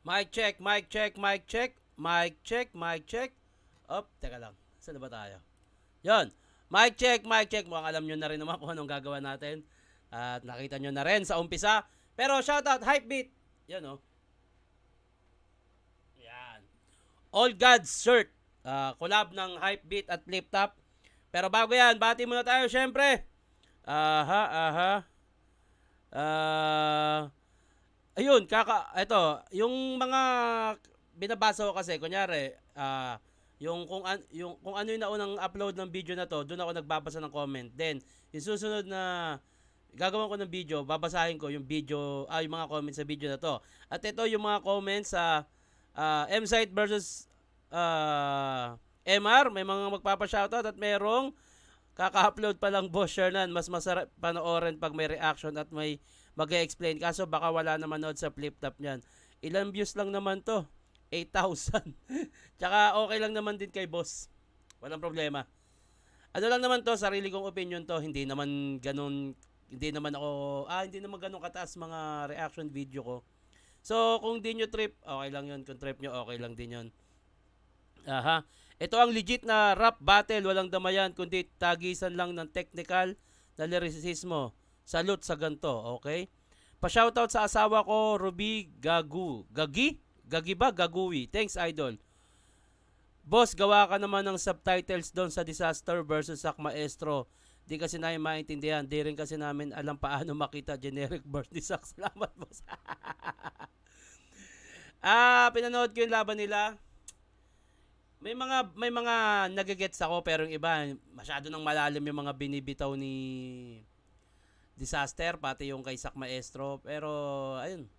Mic check, mic check, mic check. Mic check, mic check. Op, teka lang. Saan na ba tayo? Yon. Mic check, mic check. Mukhang alam nyo na rin naman kung anong gagawa natin. At nakita nyo na rin sa umpisa. Pero shoutout, Hypebeat. Yan o. Yan. All Gods shirt. Collab ng Hypebeat at Flip Top. Pero bago yan, bati muna tayo syempre. Ayun, ito, yung mga binabasa ko kasi, kunyari, yung kung ano yung naunang upload ng video na to, doon ako nagbabasa ng comment. Then, yung susunod na gagawin ko ng video, babasahin ko yung video, yung mga comments sa video na to. At ito yung mga comments sa M-Site versus MR, may mga magpapa-shoutout at merong kaka-upload pa lang Boss Shernan. Mas masarap panoorin pag may reaction at may mag-explain. Kaso baka wala naman nood sa flip top niyan. Ilang views lang naman to? 8,000. Tsaka okay lang naman din kay boss. Walang problema. Ano lang naman to, sarili kong opinion to. Hindi naman ganun, hindi naman ganun kataas mga reaction video ko. So, kung di nyo trip, okay lang yun. Kung trip nyo, okay lang din yun. Ito ang legit na rap battle. Walang damayan, kundi tagisan lang ng technical na lyricismo. Salute sa ganto, okay? Pa-shoutout sa asawa ko, Ruby Gagi ba? Gaguwi. Thanks, idol. Boss, gawa ka naman ng subtitles doon sa Disaster versus Sak Maestro. Di kasi namin maintindihan. Di rin kasi namin alam paano makita generic verse ni Sak. Salamat, boss. Pinanood ko yung laban nila. May mga nagigets ako, pero yung iba masyado nang malalim yung mga binibitaw ni Disaster, pati yung kay Sak Maestro. Pero ayun.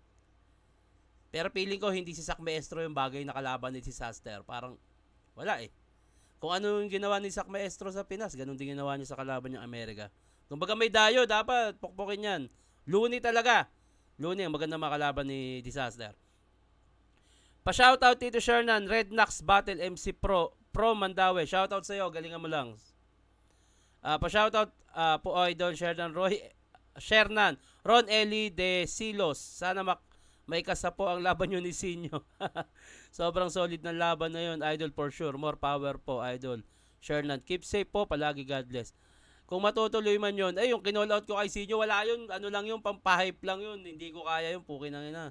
Pero feeling ko hindi si Sak Maestro yung bagay na kalaban ni Disaster. Parang wala eh. Kung ano yung ginawa ni Sak Maestro sa Pinas, ganun din ginawa niya sa kalaban ng Amerika. Kung baga may dayo, dapat pukpukin yan. Luni talaga. Luni ang maganda makalaban ni Disaster. Pa-shoutout Tito Shernan, Red Knox Battle MC Pro Mandawe. Shoutout sa iyo, galingan mo lang. Pa-shoutout po Idol Shernan, Ron Eli de Silos. Sana may kasapo ang laban nyo ni Sinyo. Sobrang solid ng laban na yun, Idol, for sure. More power po, Idol Shernan. Keep safe po, palagi, God bless. Kung matutuloy man yun, yung kinall out ko kay Sinyo, wala yun, ano lang yun, pampahype lang yun. Hindi ko kaya yun, pukin na ina.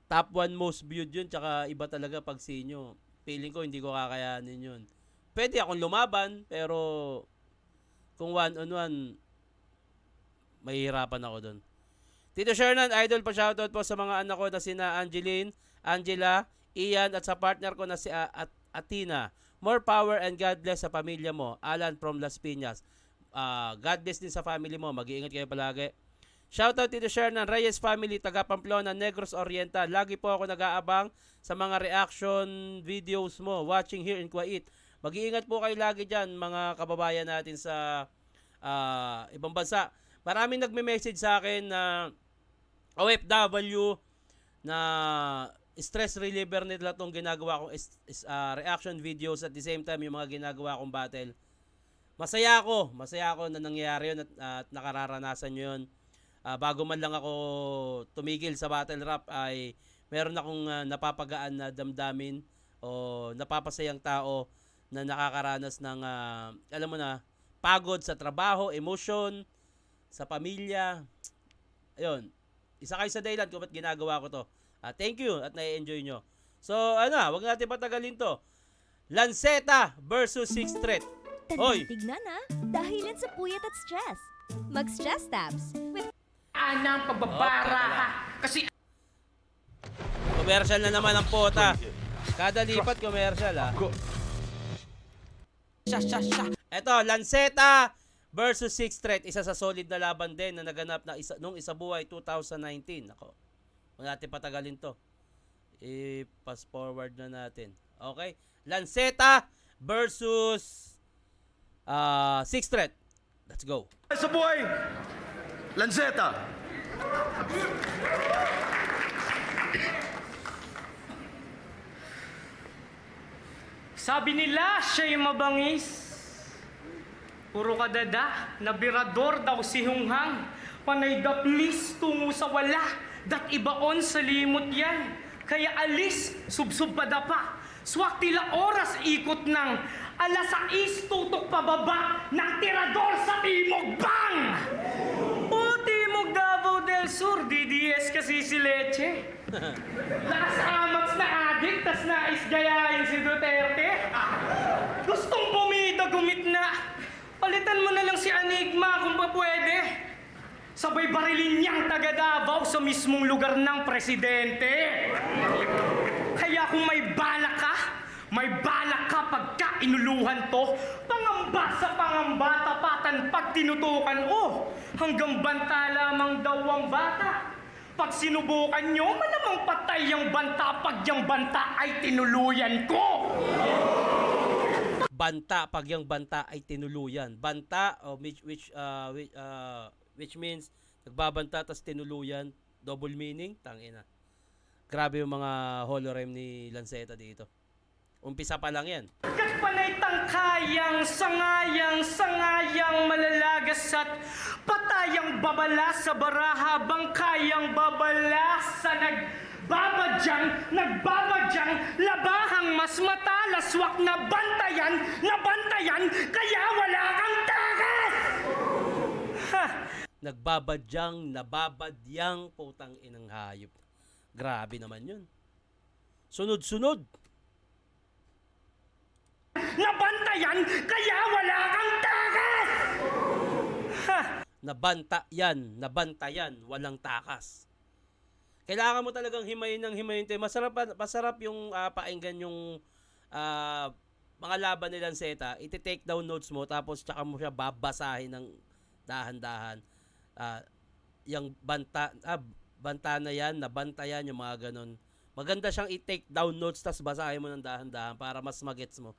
Top 1 most viewed yun, tsaka iba talaga pag Sinyo. Feeling ko hindi ko kakayanin yun. Pwede akong lumaban, pero kung one-on-one, mahihirapan ako doon. Tito Shernan, idol, pa shoutout po sa mga anak ko na sina Angeline, Angela, Ian, at sa partner ko na si Atina. More power and God bless sa pamilya mo. Alan from Las Piñas. God bless din sa family mo. Mag-iingat kayo palagi. Shoutout Tito Shernan, Reyes family, taga Pamplona, Negros Oriental. Lagi po ako nag-aabang sa mga reaction videos mo. Watching here in Kuwait. Mag-iingat po kayo lagi dyan, mga kababayan natin sa ibang bansa. Maraming nagme-message sa akin na OFW na stress reliever nila itong ginagawa kong reaction videos at the same time yung mga ginagawa kong battle. Masaya ako na nangyayari yun at nakararanasan nyo yun. Bago man lang ako tumigil sa battle rap ay meron akong napapagaan na damdamin o napapasayang tao na nakakaranas ng alam mo na, pagod sa trabaho, emotion, sa pamilya. Ayun. Isa kayo sa dahilan kung ba't ginagawa ko to. Thank you at nai-enjoy nyo. So, wag natin patagalin to. Lanceta versus Sixth Threat. Hoy! Tignan dahil sa puyat at stress. Mag-stress tabs with Anang pagbabara ha. Kasi commercial na naman ang pota. Kada lipat commercial Eto, Lanceta versus Sixth Threat. Isa sa solid na laban din na naganap na nung Isabuhay 2019. Ako. Huwag natin patagalin to. I-pass forward na natin. Okay? Lanceta versus Sixth Threat. Let's go. Isabuhay, Lanceta. sabi nila siya yung mabangis. Puro kadada, nabirador daw si Hunghang. Panay da please tungo sa wala. Dat ibaon sa limot yan. Kaya alis, subsub padapa. Swak tila oras ikot ng alas 6 tutok pababa ng tirador sa Timog Bang! O Timog Davao del Sur, DDS kasi si Leche. Lakas amax na adik, tas nais gayahin si Duterte. Gustong bumida, gumit na. Palitan mo na lang si Enigma kung pa pwede. Sabay barilin niyang taga Davao sa mismong lugar ng presidente. Kaya kung may balak ka pagka inuluhan to, pangamba sa pangamba, tapatan pag tinutukan, hanggang banta lamang daw ang bata. Pag sinubukan nyo, malamang patay yung banta pag yung banta ay tinuluyan ko. Banta pag yung banta ay tinuluyan. Banta which means nagbabanta tas tinuluyan, double meaning, tangina. Grabe yung mga holorem ni Lanceta dito. Umpisa pa lang yan. Kat panay tangkayang, sangayang malalagas at patayang babala sa baraha, bangkayang babala sa nagbabadyang, labahang mas matalas, wak na bantayan, kaya wala kang takas! Ha! Nababadyang, putang inang hayop. Grabe naman yun. Sunod-sunod. Nabantayan, kaya wala kang takas! Ha! Nabantayan, walang takas. Kailangan mo talagang himayin ng himayin. Masarap yung painggan yung mga laban ni Lanceta. Iti-take down notes mo, tapos tsaka mo siya babasahin ng dahan-dahan. Yung banta na yan, nabantayan, yung mga ganun. Maganda siyang i-take down notes, tapos basahin mo ng dahan-dahan para mas magets mo.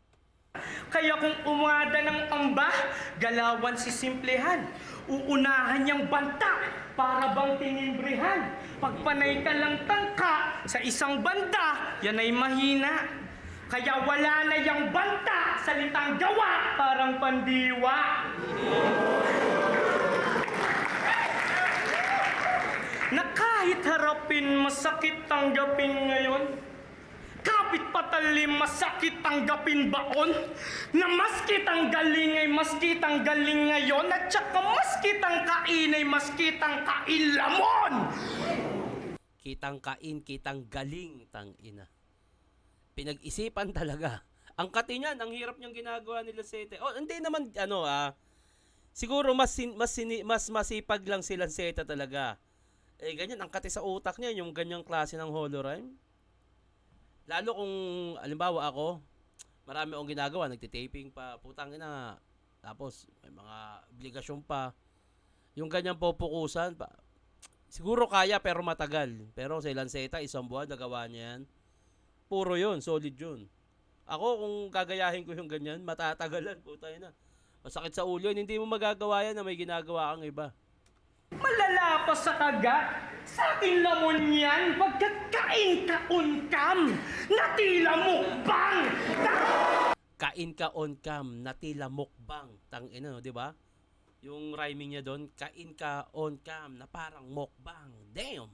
Kaya kung umada ng amba, galawan si Simplehan. Uunahan niyang banta para bang tinimbrihan. Pagpanay ka lang tangka sa isang banda, yan ay mahina. Kaya wala na yang banta, salitang gawa, parang pandiwa. Na kahit harapin, masakit tanggapin ngayon. Kapit patalim, masakit tanggapin baon. Na maskit ang galing ay maskit ang galing ngayon. At saka maskit ang kain ay maskit ang kain lamon. Kitang kain, kitang galing, tangina. Pinag-isipan talaga. Ang kati niyan, ang hirap niyang ginagawa ni Lanceta. Hindi naman, siguro mas masipag lang si Lanceta talaga. Ganyan, ang kati sa utak niya, yung ganyang klase ng holorime. Lalo kung, alimbawa ako, marami akong ginagawa, nagtitaping pa, putang ina, tapos may mga obligasyon pa. Yung ganyang pupukusan, siguro kaya pero matagal. Pero si Lanceta, isang buwan, nagawa niya yan. Puro yun, solid yun. Ako, kung gagayahin ko yung ganyan, matatagalan, putang ina. Masakit sa ulo yun, hindi mo magagawa yan na may ginagawa kang iba. Malalapas sa kagat, sa akin lamon yan, pagkat kain ka on-cam, natila mukbang! Kain ka on cam, natila mukbang. Tangina, no, di ba? Yung rhyming niya doon, kain ka on cam, na parang mukbang. Damn!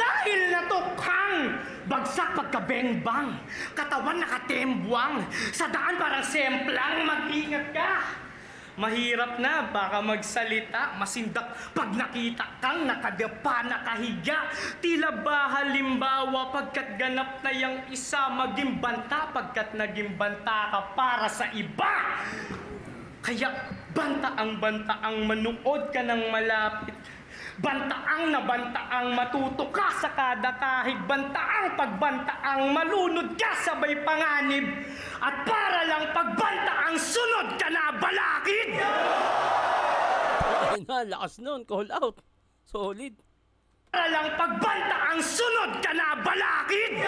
Dahil natukhang, bagsak pagkabengbang, katawan nakatembwang, sa daan parang semplang, mag-ingat ka! Mahirap na, baka magsalita, masindak pag nakita kang nakadapa, nakahiga. Tila ba halimbawa pagkat ganap na yang isa, maging banta pagkat naging banta ka para sa iba. Kaya banta ang manuod ka ng malapit. Bantaang na bantaang matuto ka sa kada kahig. Bantaang pagbantaang malunod ka sabay panganib. At para lang pagbantaang sunod ka na balakid! Ay na, lakas nun, call out. Solid. Para lang pagbantaang sunod ka na balakid!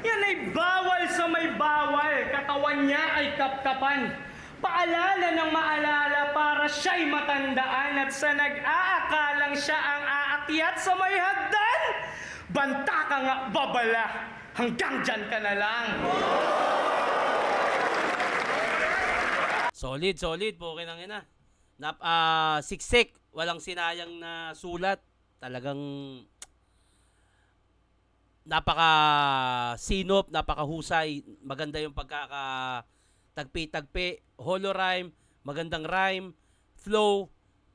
Yan ay bawal sa may bawal. Katawan niya ay kapkapan. Paalala ng maalala para siya'y matandaan. At sa nag-aakalang siya ang aakyat sa may hagdan, banta ka nga babala. Hanggang dyan ka na lang. Solid, solid. Pukin ang ina. Siksik. Walang sinayang na sulat. Talagang napaka sinop, napakahusay. Maganda yung pagkaka-tagpi-tagpi. Holo rhyme. Magandang rhyme. Flow.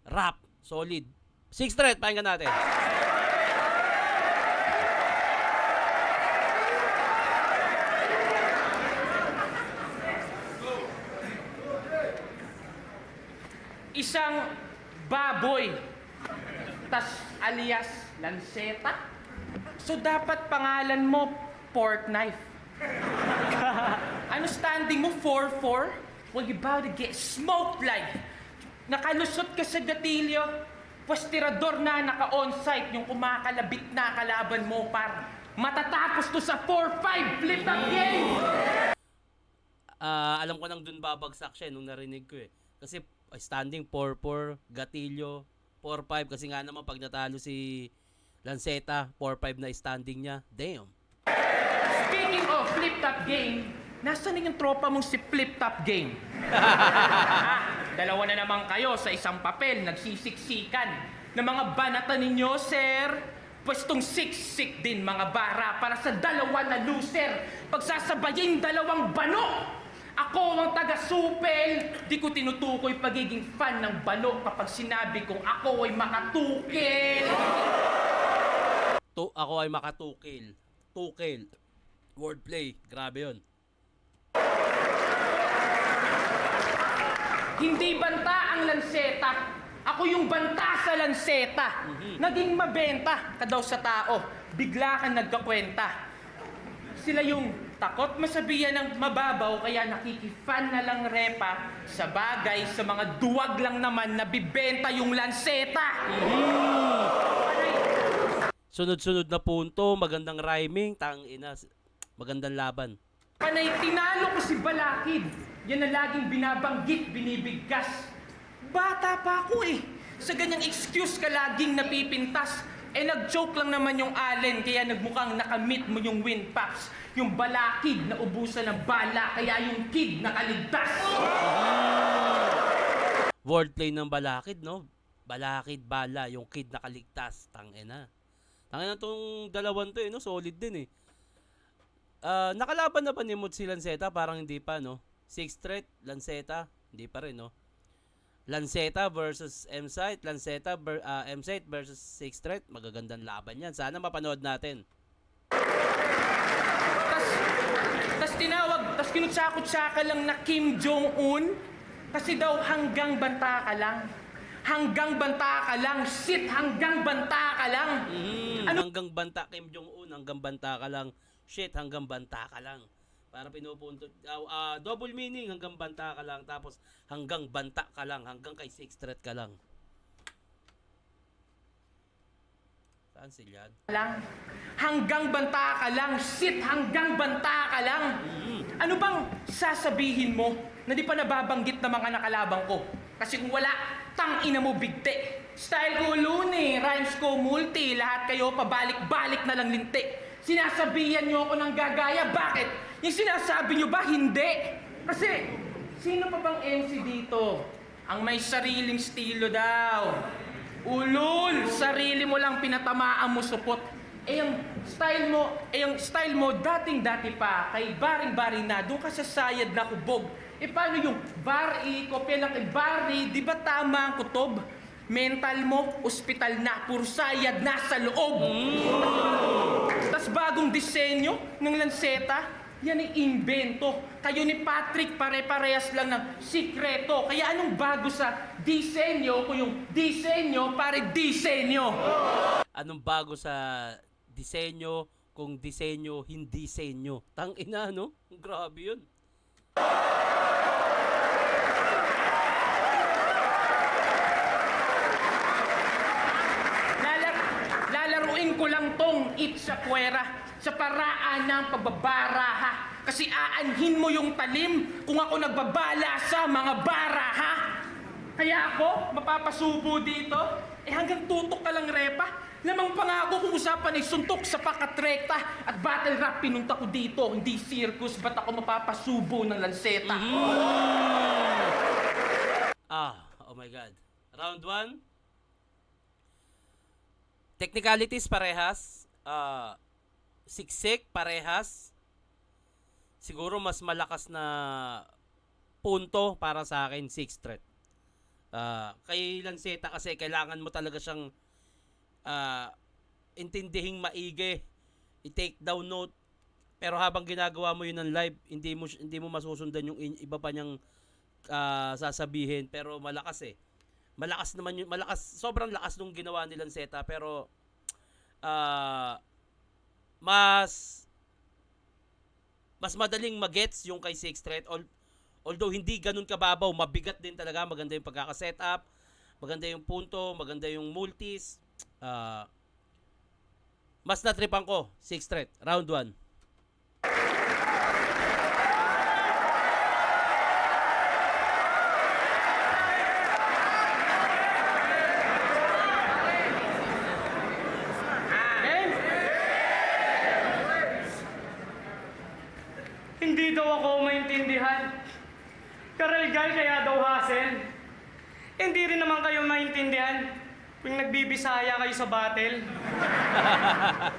Rap. Solid. Sixth threat. Pakinggan natin. Isang baboy, tas alias lanseta. So dapat pangalan mo pork knife. Ano standing mo? 4-4? Well, you about to get smoked like. Nakalusot ka sa gatilyo, pues tirador na naka-onsite yung kumakalabit na kalaban mo par. Matatapos to sa 4-5 flip up game! Alam ko nang dun babagsak siya nung narinig ko eh. Kasi standing 4-4, gatilyo, 4-5. Kasi nga naman pag natalo si Lanceta, 4-5 na standing niya. Damn. Speaking of flip-top game, nasaan na yung tropa mong si flip-top game? Dalawa na naman kayo sa isang papel, nagsisiksikan. Na mga banatan ninyo, sir, pwestong siksik din mga bara para sa dalawa na loser. Pagsasabayin dalawang bano. Ako ang taga-supel, di ko tinutukoy pagiging fan ng balo kapag sinabi kong ako ay makatukil. Ako ay makatukil. Tukil. Wordplay. Grabe yun. Hindi banta ang lanseta. Ako yung banta sa lanseta. Naging mabenta ka daw sa tao. Bigla kang nagkakwenta. Sila yung takot masabihan ng mababaw kaya nakikifan na lang repa sa bagay sa mga duwag lang naman na bibenta yung lanseta. Sunod-sunod na punto, magandang rhyming, tangina, magandang laban. Panay tinalo ko si Balakid. Yan ang laging binabanggit, binibigkas. Bata pa ako eh. Sa ganyang excuse ka laging napipintas. Eh nag-joke lang naman yung Allen kaya nagmukhang nakamit mo yung win paps. Yung Balakid na ubusan ng bala kaya yung kid nakaligtas. Wordplay ng Balakid, no? Balakid, bala, yung kid nakaligtas. Tangina. Tangina tong dalawan to, no? Solid din eh. Nakalaban na ba ni Mood si Lanceta? Parang hindi pa, no? Sixth threat, Lanceta, hindi pa rin, no? Lanceta versus M-Site, M-Site versus Sixth threat, magagandang laban yan. Sana mapanood natin. Tas kinutsakot-tsaka lang na Kim Jong-un. Kasi daw hanggang banta ka lang. Hanggang banta ka lang. Shit, hanggang banta ka lang. Hanggang banta, Kim Jong-un, hanggang banta ka lang. Shit, hanggang banta ka lang. Para pinupunto, double meaning, hanggang banta ka lang. Tapos hanggang banta ka lang, hanggang kay Sixth threat ka lang. Saan sila? Lang. Hanggang banta ka lang. Shit, hanggang banta ka lang. Ano bang sasabihin mo na di pa nababanggit ng mga nakalabang ko? Kasi kung wala, tangina mo bigte. Style ko luni, rhymes ko multi, lahat kayo pabalik-balik na lang linti. Sinasabihan nyo ako ng gagaya, bakit? Yung sinasabi nyo ba, hindi? Kasi, sino pa bang MC dito? Ang may sariling estilo daw. Ulul, sarili mo lang pinatamaan mo supot. Yung style mo, dating-dati pa, kay baring-bari na, doon ka sa sayad na kubog. Paano yung bari, kopya ng kay bari, di ba tama ang kutob? Mental mo, ospital na, puro sayad na sa loob. Tas bagong disenyo ng lanseta, yan ay imbento. Kayo ni Patrick pare-parehas lang ng sikreto. Kaya anong bago sa disenyo kung yung disenyo pare disenyo? Anong bago sa disenyo kung disenyo hindi senyo? Tangina, no? Grabe yun. Lalaruin ko lang tong Itza Puwera sa paraan ng pagbabaraha. Kasi aanhin mo yung talim kung ako nagbabala sa mga baraha. Kaya ako, mapapasubo dito, hanggang tutok ka lang repa. Lamang pangako kung usapan ay suntok sa pakatrekta at battle rap pinunta ko dito. Hindi circus, ba't ako mapapasubo ng lanseta? Oh my God. Round 1. Technicalities parehas. Siksik parehas. Siguro mas malakas na punto para sa akin 6 threat. Kay Lanceta kasi kailangan mo talaga siyang intindihing maigi, i-take down note. Pero habang ginagawa mo yun ng live, hindi mo masusundan yung iba pa niyang sasabihin. Pero malakas eh. Malakas naman yun, sobrang lakas nung ginawa ni Lanceta, pero mas madaling magets yung kay 6 threat. Although hindi ganun kababaw, mabigat din talaga. Maganda yung pagkaka-setup, maganda yung punto, maganda yung multis. Mas natripan ko 6 threat, round 1. Hindi daw ako maintindihan. Karalgal kaya daw hassle. Hindi rin naman kayo maintindihan kung nagbibisaya kayo sa battle.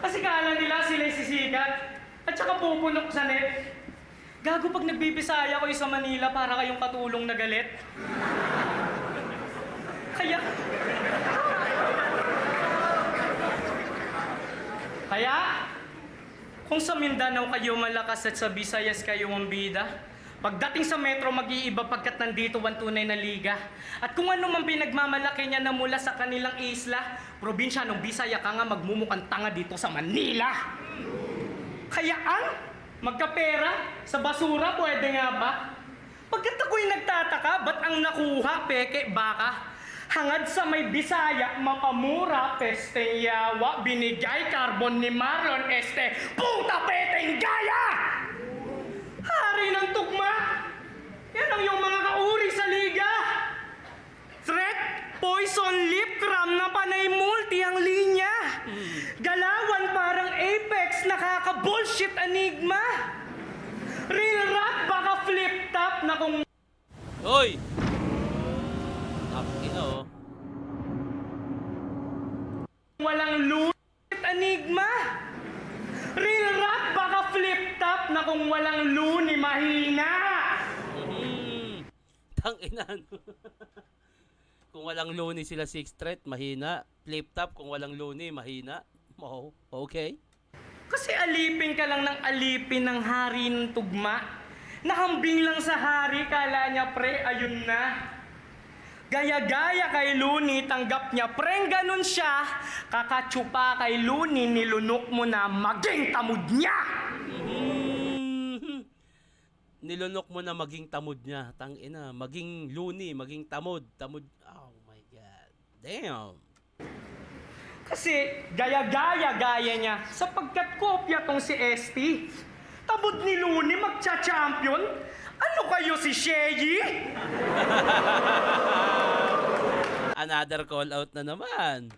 Kasi kala nila sila'y sisikat at saka pupunok sa net. Gago pag nagbibisaya kayo sa Manila para kayong katulong na galit. Kaya, kung sa Mindanao kayo malakas at sa Visayas kayo ang bida, pagdating sa metro mag-iiba pagkat nandito ang tunay na liga. At kung ano man pinagmamalaki niya na mula sa kanilang isla, probinsya ng Bisaya ka nga magmumukhang tanga dito sa Manila. Kaya ang magkapera sa basura pwede nga ba? Pagkat ako'y nagtataka, ba't ang nakuha, peke, baka? Hangad sa may Bisaya, mapamura, peste yawa, binigay karbon ni Marlon, puta peteng gaya! Hari ng tugma! Yan ang yung mga kauri sa liga! Threat, poison, lip cram na panay multi ang linya! Galawan parang Apex, nakaka-bullshit enigma! Real rap, baka flip top na kung... Hoy! Ino. Walang lunit enigma. Real rap baka flip top na kung walang luni mahina. Tanginan. Kung walang luni sila 6 threat, mahina. Flip top kung walang luni, mahina. Oh, okay. Kasi alipin ka lang ng alipin ng hari ng tugma. Nahambing lang sa hari, kala niya pre, ayun na. Gaya-gaya kay Luni, tanggap niya, preng ganun siya. Kakatsupa kay Luni, nilunok mo na maging tamod niya. Nilunok mo na maging tamod niya. Tangina, maging Luni, maging tamod. Oh my God. Damn. Kasi gaya-gaya niya, sapagkat kopya tong si ST. Tamod ni Luni, magcha-champion. Ano kayo si Sheyi? Another call out na naman.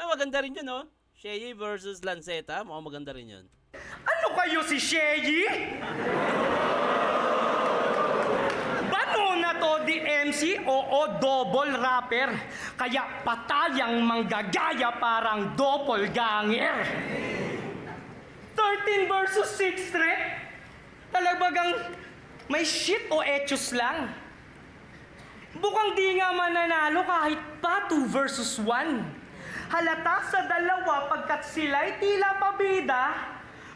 Maganda rin yun, no? Sheyi versus Lanceta. Mukhang maganda rin yun. Ano kayo si Sheyi? Bano na to di MC? Oo, double rapper. Kaya patayang manggagaya parang doppelganger. 13 versus 6 threat? Talagang may shit o etos lang. Bukang di nga mananalo kahit pa 2 versus 1. Halata sa dalawa pagkat sila'y tila pabida.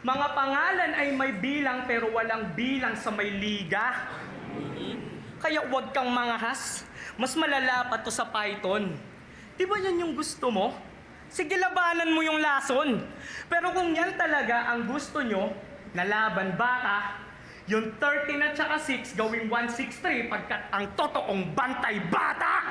Mga pangalan ay may bilang pero walang bilang sa may liga. Kaya huwag kang mangahas. Mas malala pa to sa Python. Di ba yan yung gusto mo? Sige, labanan mo yung lason. Pero kung yan talaga ang gusto nyo, nalaban baka, yung 13 at saka 6 gawing 163 pagkat ang totoong bantay bata!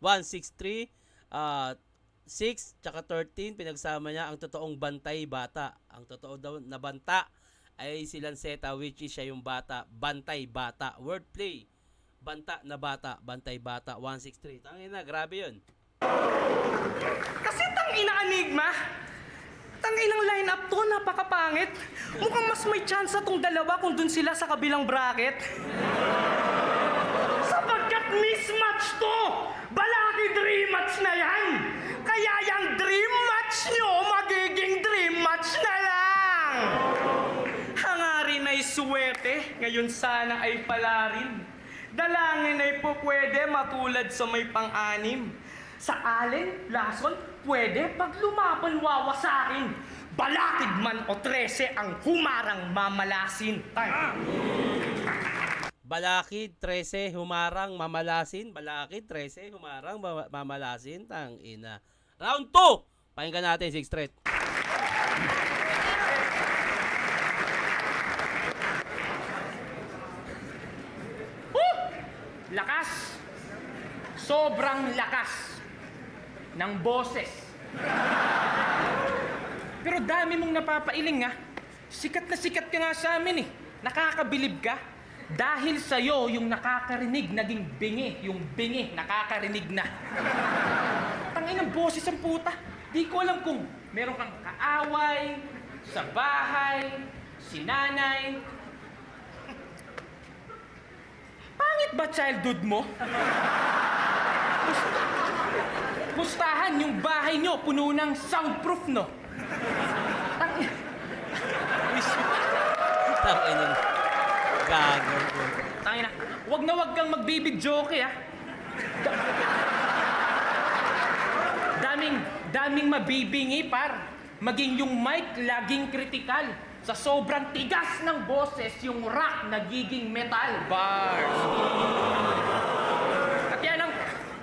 163, 6 tsaka 13, pinagsama niya ang totoong bantay bata. Ang totoo daw na banta ay si Lanceta, which is siya yung bata, bantay bata. Wordplay. Banta na bata, bantay bata, 163. Tangina, grabe yun. Kasi tangina enigma. Tanginang line-up to, napakapangit. Mukhang mas may chance tong dalawa kung dun sila sa kabilang bracket. Sapagkat mismatch to! Balaki dream match na yan! Kaya yung dream match nyo, magiging dream match na lang! Hangarin ay suwerte, ngayon sana ay palarin. Dalangin ay po pwede matulad sa may pang-anim. Sa alin, lason, pwede pag lumaban wawasakin. Balakid man o 13 ang humarang mamalasin. Balakid 13 humarang mamalasin. Balakid 13 humarang mamalasin. Tang ina. Round 2. Pakinggan natin 6 straight. Lakas. Sobrang lakas ng boses. Pero dami mong napapailing ha. Sikat na sikat ka nga sa amin eh. Nakakabilib ka. Dahil sa'yo, yung nakakarinig naging bingi. Yung bingi, nakakarinig na. Tangin ng boses ang puta. Di ko alam kung meron kang kaaway, sa bahay, si nanay. Pangit ba childhood mo? Pustahan yung bahay nyo, puno ng soundproof, no? Tangin. Gago. Tangina, wag kang magbibidyoke, ha? Daming mabibingi, par. Maging yung mic, laging kritikal. Sa sobrang tigas ng boses, yung rock nagiging metal. Bars.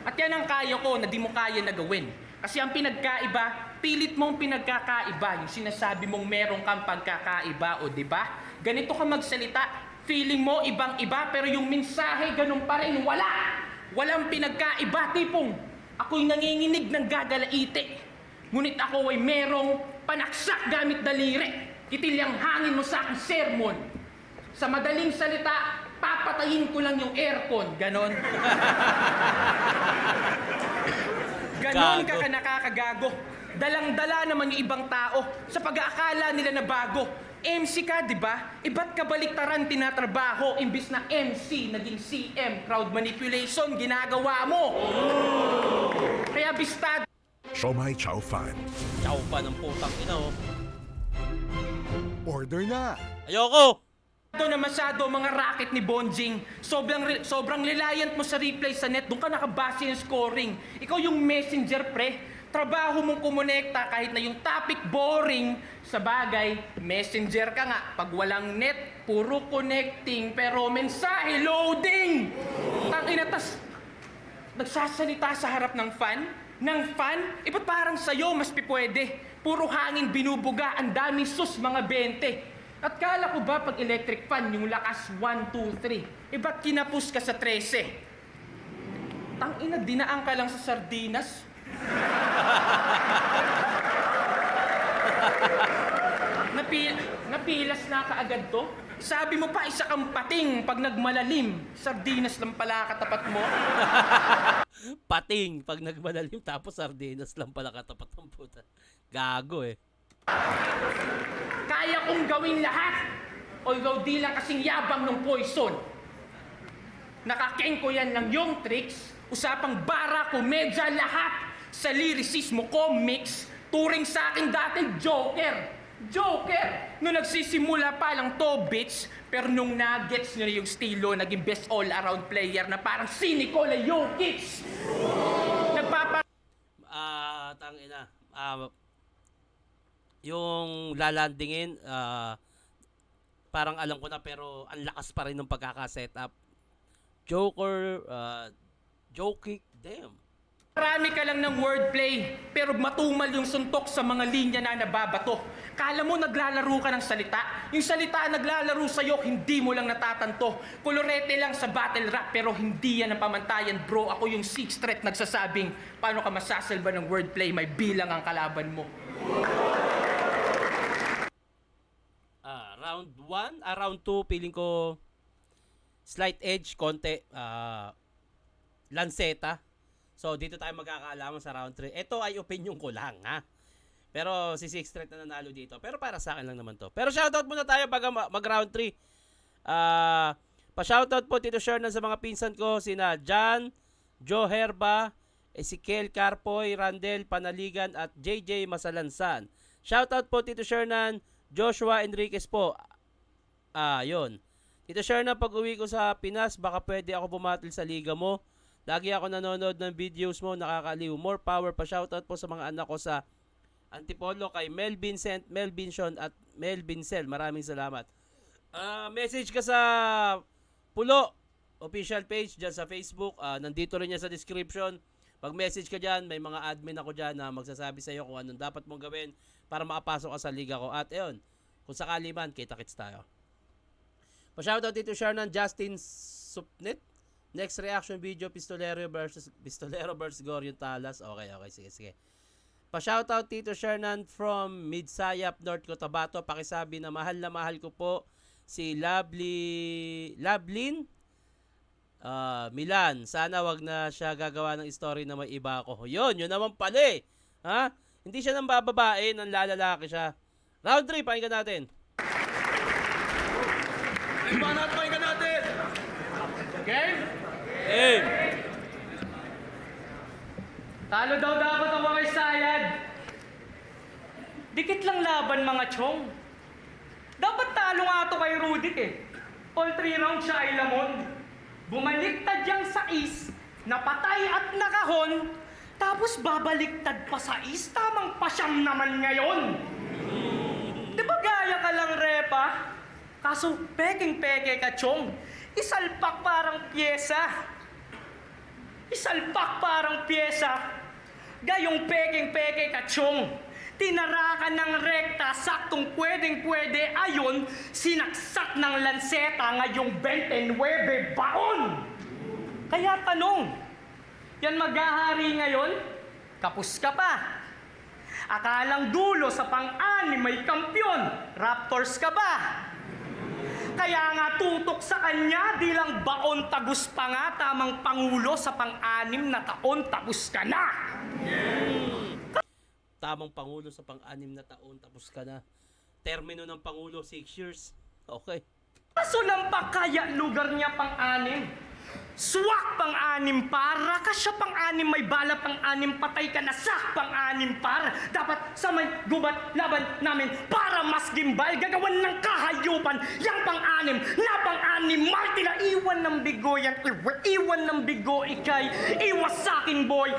At yan ang kaya ko na di mo kaya na gawin. Kasi ang pinagkaiba, pilit mong pinagkakaiba. Yung sinasabi mong meron kang pagkakaiba, o di ba? Ganito ka magsalita, feeling mo ibang-iba, pero yung mensahe ganun pa rin, wala! Walang pinagkaiba, tipong ako'y nanginginig ng gagalaite. Ngunit ako ay merong panaksak gamit daliri. Kitilyang hangin mo sa aking sermon. Sa madaling salita, papatayin ko lang yung aircon. Ganon. Ganon ka nakakagago. Dalang-dala naman yung ibang tao sa pag-aakala nila na bago. MC ka, di ba? Ba't kabaliktaran tinatrabaho imbis na MC, naging CM, crowd manipulation, ginagawa mo. Kaya bistad. Siomai Chow Fan. Chow pa ng putang ina, oh. Order na! Ayoko! Ito na masyado mga racket ni Bonjing. Sobrang reliant mo sa replay sa net. Doon ka nakabase yung scoring. Ikaw yung messenger, pre. Trabaho mong kumonekta kahit na yung topic boring. Sa bagay, messenger ka nga. Pag walang net, puro connecting. Pero mensahe, loading! Tangina, tas nagsasalita sa harap ng fan? Ng fan? Ba't parang sa'yo mas pipwede? Puro hangin binubuga, ang dami sus mga 20. At kala ko ba pag electric fan, yung lakas 1, 2, 3? Ba't kinapus ka sa 13? Tangina, dinaan ka lang sa sardinas. Napilas na kaagad to? Sabi mo pa, isa kang pating pag nagmalalim. Sardinas lang pala katapat mo. Pating pag nagmalalim tapos sardinas lang pala katapat ng puta. Gago eh. Kaya kong gawin lahat. Although di lang kasing yabang ng poison. Nakakeng ko yan ng yung tricks. Usapang bara, komedya, lahat. Sa lyricismo ko, mix. Turing sa akin dati, Joker. Joker! Nung nagsisimula pa lang to, bitch. Pero nung na-gets nyo na yung estilo, naging best all-around player na parang si Nikola Jokic. Tangina. Yung lalandingin, parang alam ko na pero ang lakas pa rin ng pagkaka-setup. Joker, Jokic, damn. Marami ka lang ng wordplay, pero matumal yung suntok sa mga linya na nababato. Kala mo naglalaro ka ng salita? Yung salita naglalaro sa'yo, hindi mo lang natatanto. Kolorete lang sa battle rap, pero hindi yan ang pamantayan, bro. Ako yung 6th threat nagsasabing, paano ka masasalba ng wordplay, may bilang ang kalaban mo. Round 1, round 2, feeling ko slight edge, konti, Lanceta. So, dito tayo magkakaalaman sa round 3. Ito ay opinion ko lang, ha? Pero si Six Threat na nanalo dito. Pero para sa akin lang naman to. Pero shoutout muna tayo pag mag round 3. Pa-shoutout po Tito Shernan sa mga pinsan ko. Sina John, Joe Herba, Ezekiel Carpoy, Randel Panaligan at JJ Masalansan. Shoutout po Tito Shernan, Joshua Enriquez po. Yun. Tito Shernan, pag uwi ko sa Pinas, baka pwede ako bumatil sa liga mo. Lagi ako nanonood ng videos mo, nakakaliw. More power pa. Shoutout po sa mga anak ko sa Antipolo kay Mel Vincent, Mel Vincent at Mel Vincel. Maraming salamat. Message ka sa Pulo official page dyan sa Facebook. Nandito rin yan sa description. Pag message ka dyan, may mga admin ako dyan na magsasabi sa iyo kung anong dapat mong gawin para makapasok ka sa liga ko. At ayun, kung sakali man, kita-kits tayo. Pa-shoutout dito Shernan, Justin Supnet. Next reaction video, Pistolero versus Gorion Talas. Okay, sige. Pa-shoutout Tito Shernan from Midsayap, North Cotabato. Pakisabi na mahal ko po si Lablin Milan. Sana wag na siya gagawa ng story na may iba ako. Yun naman pala eh. Ha? Hindi siya nang bababae, nang lalaki siya. Round 3, pakinggan natin. Pakinggan natin! Game? Game! Talo daw dapat ang mga sayad. Dikit lang laban mga chong. Dapat talo nga to kay Rudik eh. All 3 rounds siya ay lamon. Bumaliktad yang sais, napatay at nakahon, tapos babaliktad pa sais, tamang pasyam naman ngayon. Di ba gaya ka lang, Repa? Kaso peking-peke ka, chong. Isalpak parang pyesa. Gayong peking-peke ka, chong. Tinarakan ng rekta, saktong pwedeng-pwede, ayon, sinaksak ng lanseta ngayong 29 baon. Kaya tanong, yan maghahari ngayon? Kapus ka pa. Akalang dulo sa pang-anim may kampyon, Raptors ka ba? Kaya nga tutok sa kanya, di lang baon tagus pa nga, tamang pangulo sa pang-anim na taon, tapos ka na. Tamang pangulo sa pang-anim na taon, tapos ka na. Termino ng pangulo, 6 years. Okay. Kaso lang pa kaya lugar niya pang-anim. Swak pang-anim para, kasya pang-anim may bala pang-anim, patay ka na sak pang-anim para. Dapat sa may gubat laban namin para mas gimbal, gagawan ng kahayupan, yang pang-anim na pang-anim, martila, iwan ng bigo yan, iwan ng bigo ikay, iwas sa akin boy,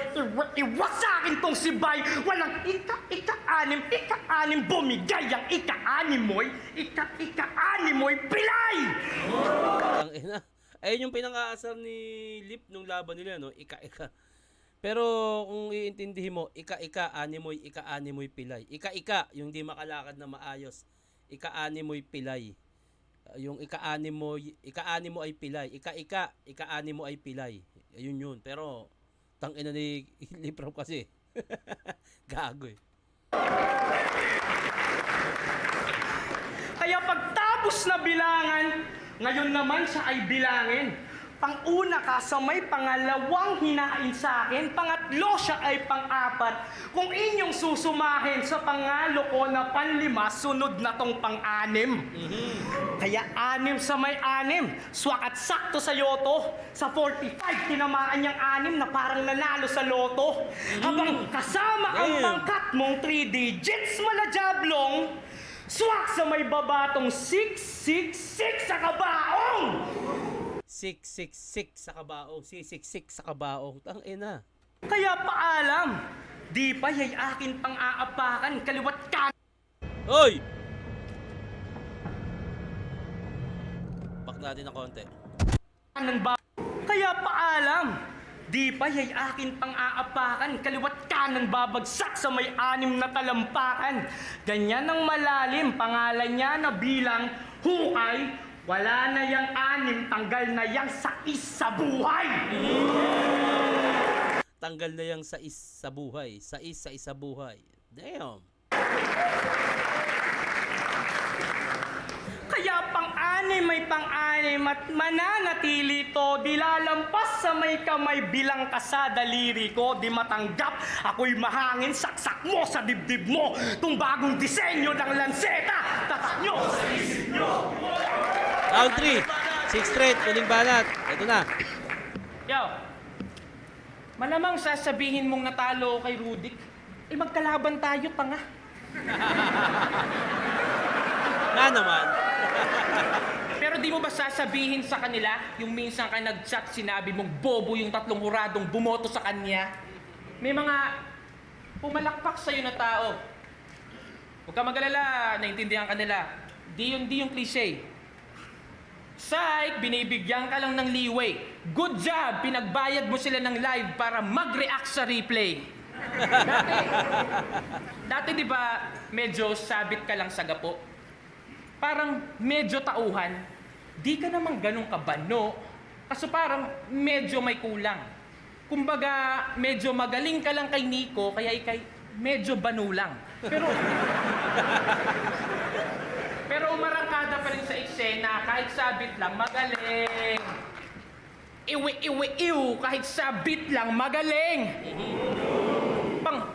iwas sa akin tong si Bay, walang ika-anim, bumigay ang ika-anim mo'y pilay! Ang ina. Ayun yung pinang-aasar ni Lip nung laban nila, no? Ika-ika. Pero kung iintindihin mo, ika-ika, animoy, ika-animoy pilay. Ika-ika, yung di makalakad na maayos. Ika-animoy pilay. Yung ika-animo ay pilay. Ika-ika, ika-animo ay pilay. Ayun yun. Pero, tangina ni Liprop kasi. Gago eh. Kaya pagtapos na bilangan, ngayon naman siya ay bilangin. Pang-una ka sa may pangalawang hinain sa akin, pangatlo siya ay pang-apat. Kung inyong susumahin sa pangalo ko na panlima, sunod na tong pang-anim. Kaya 6 sa may 6, swak at sakto sa yoto. Sa 45, tinamaan niyang 6 na parang nanalo sa loto. Habang kasama ang pangkat mong 3 digits mala jablong, swak sa may babatong 666 sa kabaong! 666 sa kabaong. 666 sa kabaong. Tangina. Kaya paalam, di pa yay akin pang aapakan, kaliwat ka Hoy! Back natin ng konti. ng ba. Kaya paalam, di pa yay akin pang aapakan, kaliwat kanan babagsak sa may 6 na talampakan. Ganyan ang malalim, pangalan niya na bilang hukay. Wala na yang 6, tanggal na yang 6 sa buhay. Tanggal na yung sais sa buhay. Sais sa isa buhay. Damn. Kaya pang Ani may pang-anim at mananatili to, di lalampas sa may kamay bilang ka sa daliri ko, di matanggap, ako'y mahangin, saksak mo sa dibdib mo, tung bagong disenyo ng lanseta, tatak nyo sa isip nyo. Round 3. Sixth straight. Huling banat. Ito na. Yo, malamang sasabihin mong natalo kay Rudik, eh magkalaban tayo, tanga. Na naman. Pero di mo ba sasabihin sa kanila, yung minsan ka nag-chat, sinabi mong bobo yung 3 huradong bumoto sa kanya? May mga pumalakpak sa'yo na tao. Huwag ka mag-alala, naintindihan ka nila. Di yung cliche. Psych, binibigyan ka lang ng leeway. Good job, pinagbayad mo sila ng live para mag-react sa replay. Dati di ba medyo sabit ka lang sa gapo? Parang medyo tauhan, di ka naman ganun kabano. Kaso parang medyo may kulang. Kumbaga, medyo magaling ka lang kay Nico, kaya ikay medyo banu lang. Pero umarangkada pa rin sa eksena, kahit sabit lang, magaling. Iwi-iwi-iw, kahit sabit lang, magaling.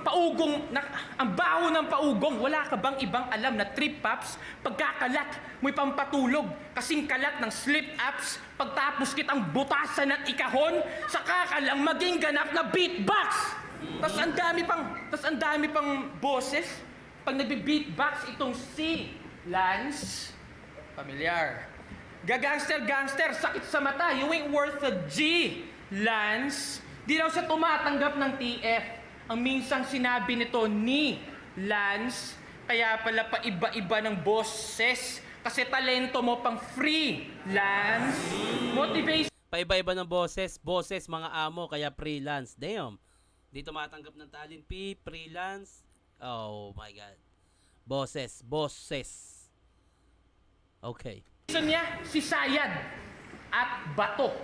Paugong, ang baho ng paugong, wala ka bang ibang alam na trip ups, pagkakalat, mo'y pampatulog, kasing kalat ng slip ups, pagtapos kitang butasan at ikahon, saka ka lang maging ganap na beatbox. Tas ang dami pang boses, pag nagbe-beatbox itong si Lance, familiar. Gagangster-gangster, sakit sa mata, you ain't worth a G, Lance. Di daw siya tumatanggap ng TF. Ang minsang sinabi nito ni Lance, kaya pala pa iba-iba ng boses. Kasi talento mo pang free, Lance. Motivation. Paiba-iba ng boses, mga amo, kaya freelance. Damn. Di tumatanggap ng talent fee, freelance. Oh my God. Boses. Okay. Niya, si Sayad at Bato.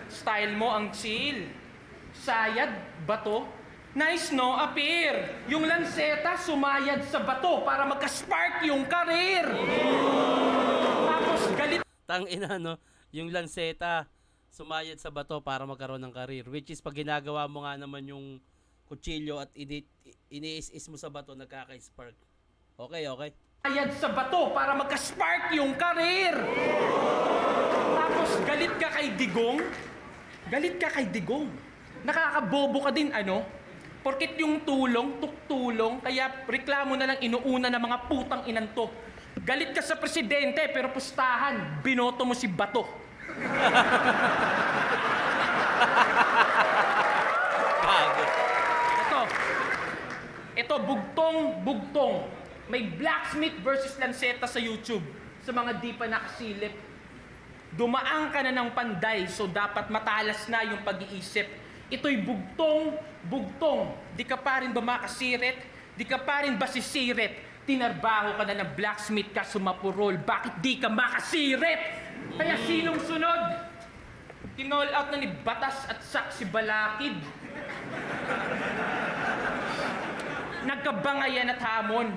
Style mo ang chill. Sayad, Bato. Nice no, appear. Yung lanseta sumayad sa bato para magka-spark yung karir. Tapos galit. Tangina, no? Yung lanseta, sumayad sa bato para magkaroon ng karir. Which is, pag ginagawa mo nga naman yung kutsilyo at iniis-is mo sa bato, nagkaka-spark. Okay. Sayad sa bato para magka-spark yung karir. Tapos galit ka kay Digong. Nakakabobo ka din, ano? Porkit yung tulong, kaya reklamo na lang inuuna ng mga putang inanto. Galit ka sa presidente, pero pustahan, binoto mo si Bato. Ito, bugtong. May Blacksmith versus Lanceta sa YouTube. Sa mga di pa nakasilip. Dumaan ka na ng panday, so dapat matalas na yung pag-iisip. Ito'y bugtong. Di ka pa rin ba makasirit? Di ka pa rin ba sisirit? Tinarbaho ka na ng blacksmith ka sumapurol. Bakit di ka makasirit? Kaya sinong sunod? Kinall out na ni Batas at Sak si Balakid. Nagkabangayan at hamon.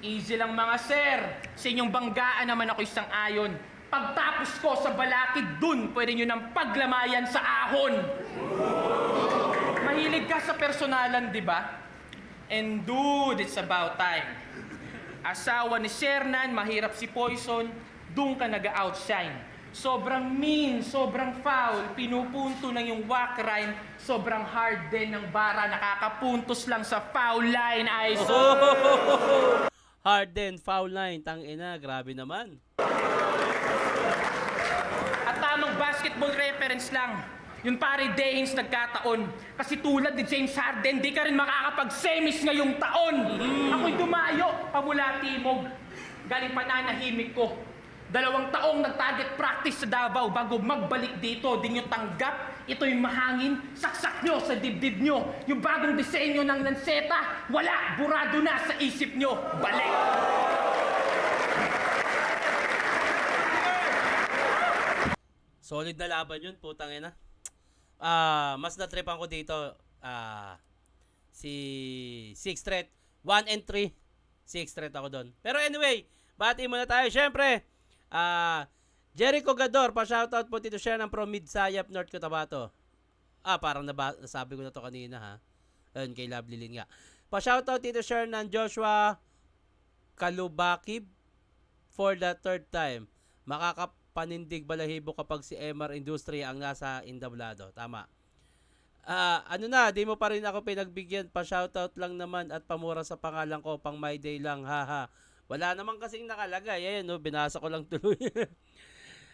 Easy lang mga sir. Sa inyong banggaan naman ako isang ayon. Pagtapos ko sa Balakid, dun pwede nyo ng paglamayan sa ahon. Mahilig ka sa personalan, di ba? And dude, it's about time. Asawa ni Shernan, mahirap si Poison, dun ka nag-outshine. Sobrang mean, sobrang foul, pinupunto ng yung whack rhyme, sobrang hard din ng bara, nakakapuntos lang sa foul line, ay so... Hard din, foul line, tangina, grabe naman. At tamang basketball reference lang, yung pare Dehins nagkataon. Kasi tulad ni James Harden, di ka rin makakapag-semis ngayong taon. Ako'y dumayo, pamula timog. Galing pananahimik ko. 2 taong nag-target practice sa Davao bago magbalik dito. Di nyo tanggap, ito'y mahangin, saksak nyo sa dibdib nyo. Yung bagong disenyo ng lanseta, wala, burado na sa isip nyo. Balik! Solid na laban yun, putang ina. Mas natripan ko dito si Sixth Threat 1 and 3 6 threat ako doon. Pero anyway, bati muna tayo. Siyempre, Jericho Gador, pa-shoutout po Tito Sher ng from Midsayap, North Cotabato. Parang nasabi ko na to kanina ha. Ayun, kay Lovely Lynn nga. Pa-shoutout Tito Sher ng Joshua Kalubakib for the third time. Makakapanindig balahibo kapag si MR Industry ang nasa Indablado. Tama. Di mo pa rin ako pinagbigyan. Pa-shoutout lang naman at pamura sa pangalan ko. Pang my day lang, haha. Wala naman kasing nakalagay. Ayan, no, binasa ko lang tuloy.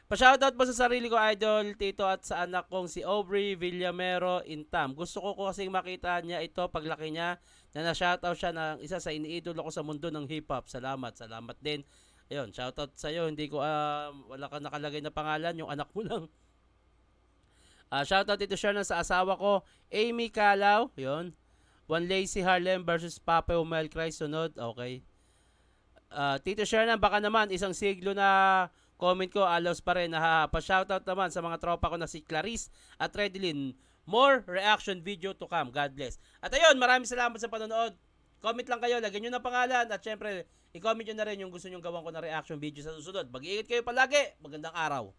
Pa-shoutout po sa sarili ko, idol, tito, at sa anak kong si Aubrey Villamero Intam. Gusto ko kasing makita niya ito paglaki niya na na-shoutout siya ng isa sa iniidolo ko sa mundo ng hip-hop. Salamat din. Ayun, shoutout sa iyo. Hindi ko, wala ka nakalagay na pangalan, yung anak mo lang. Shoutout dito siya sa asawa ko, Amy Calaw. Yun. One Lazy Harlem versus Papa Umel Christ sunod. Okay. Tito Shernan, baka naman isang siglo na comment ko, alos pa rin. Pa-shoutout naman sa mga tropa ko na si Clarice at Redlyn. More reaction video to come. God bless. At ayun, maraming salamat sa panonood. Comment lang kayo, lagyan nyo ng pangalan at syempre, i-comment nyo na rin yung gusto nyo gawan ko na reaction video sa susunod. Mag-iingat kayo palagi. Magandang araw.